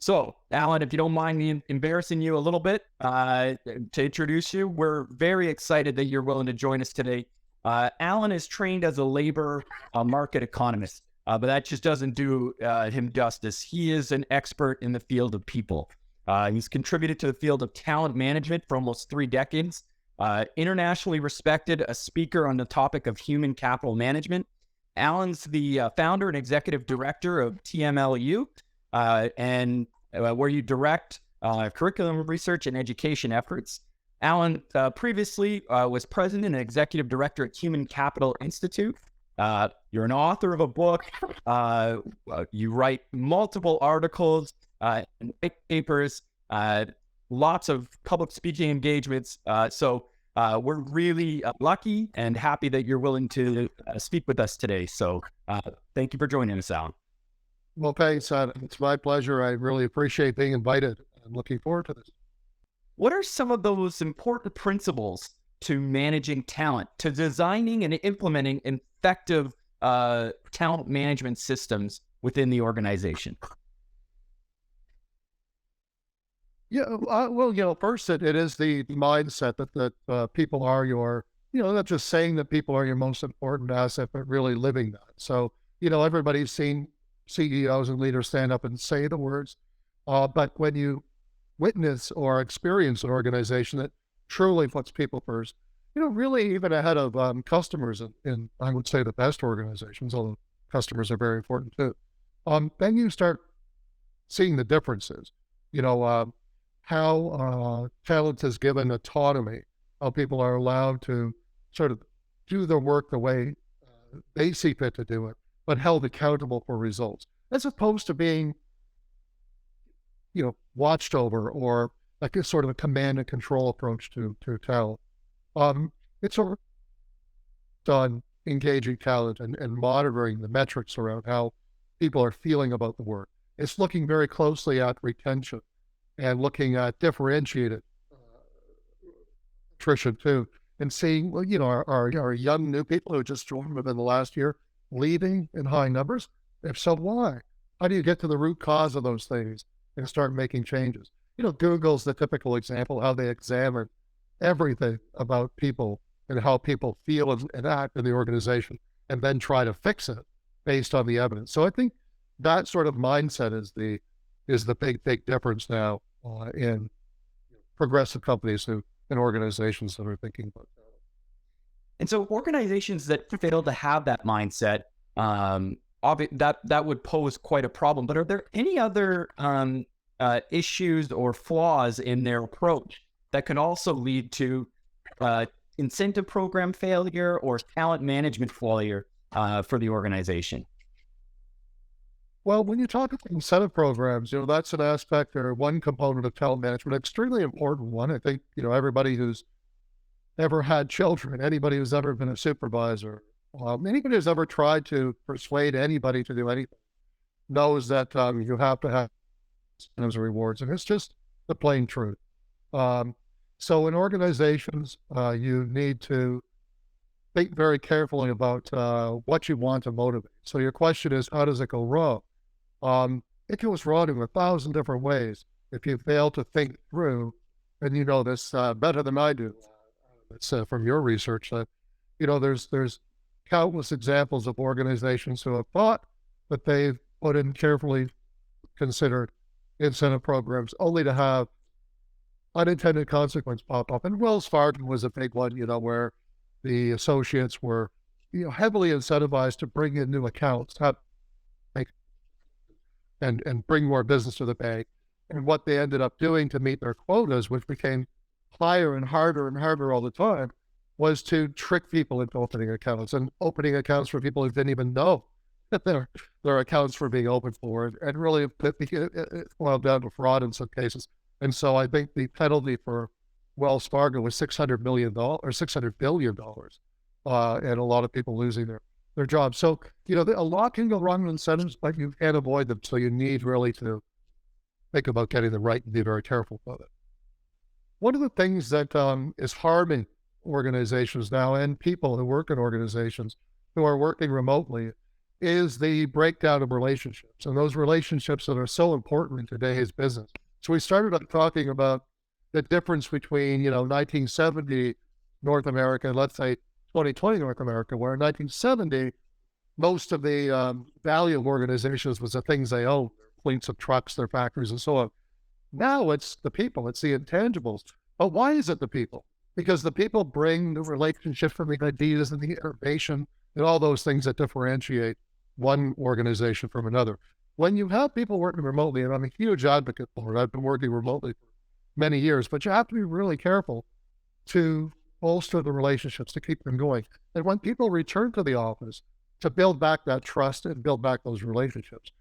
So, Allan, if you don't mind me embarrassing you a little bit to introduce you, we're very excited that you're willing to join us today. Allan is trained as a labor market economist, but that just doesn't do him justice. He is an expert in the field of people. He's contributed to the field of talent management for almost 3 decades, internationally respected, a speaker on the topic of human capital management. Allan's the founder and executive director of TMLU, and where you direct curriculum research and education efforts. Allan previously was president and executive director at Human Capital Institute. You're an author of a book. You write multiple articles and white papers, lots of public speaking engagements. So we're really lucky and happy that you're willing to speak with us today. So thank you for joining us, Allan. Well, thanks. It's my pleasure. I really appreciate being invited. I'm looking forward to this. What are some of those important principles to managing talent, to designing and implementing effective talent management systems within the organization? Yeah, well, first it is the mindset that people are your, not just saying that people are your most important asset, but really living that. So, everybody's seen CEOs and leaders stand up and say the words, but when you witness or experience an organization that truly puts people first, really even ahead of customers in, I would say, the best organizations, although customers are very important too, then you start seeing the differences. How talent is given autonomy, how people are allowed to sort of do their work the way they see fit to do it, but held accountable for results, as opposed to being, watched over, or like a sort of a command and control approach to talent. It's sort of done engaging talent and monitoring the metrics around how people are feeling about the work. It's looking very closely at retention and looking at differentiated attrition too, and seeing, well, are young new people who just joined within the last year leaving in high numbers? If so, why? How do you get to the root cause of those things and start making changes? Google's the typical example, how they examine everything about people and how people feel and act in the organization, and then try to fix it based on the evidence. So I think that sort of mindset is the big difference now in progressive companies and organizations that are thinking about that. And so organizations that fail to have that mindset, that would pose quite a problem. But are there any other issues or flaws in their approach that can also lead to incentive program failure or talent management failure for the organization? Well, when you talk about incentive programs, that's an aspect or one component of talent management, an extremely important one. I think, everybody who's ever had children, anybody who's ever been a supervisor, anybody who's ever tried to persuade anybody to do anything knows that you have to have incentives and rewards, and it's just the plain truth. So in organizations, you need to think very carefully about what you want to motivate. So your question is, how does it go wrong? It goes wrong in 1,000 different ways if you fail to think through, and you know this better than I do. It's from your research that, there's countless examples of organizations who have thought that they've put in carefully considered incentive programs only to have unintended consequence pop up. And Wells Fargo was a big one, where the associates were, heavily incentivized to bring in new accounts, and bring more business to the bank. And what they ended up doing to meet their quotas, which became higher and harder all the time, was to trick people into opening accounts, and opening accounts for people who didn't even know that their accounts were being opened for, and really it boiled down to fraud in some cases. And so I think the penalty for Wells Fargo was $600 million or $600 billion, and a lot of people losing their jobs. So, a lot can go wrong with incentives, but you can't avoid them. So you need really to think about getting them right and be very careful about it. One of the things that is harming organizations now, and people who work in organizations who are working remotely, is the breakdown of relationships, and those relationships that are so important in today's business. So we started up talking about the difference between, 1970 North America and, let's say, 2020 North America, where in 1970, most of the value of organizations was the things they own, their fleets of trucks, their factories, and so on. Now it's the people, it's the intangibles. But why is it the people? Because the people bring the relationship and the ideas and the innovation and all those things that differentiate one organization from another. When you have people working remotely, and I'm a huge advocate for it, I've been working remotely for many years, but you have to be really careful to bolster the relationships, to keep them going. And when people return to the office, to build back that trust and build back those relationships.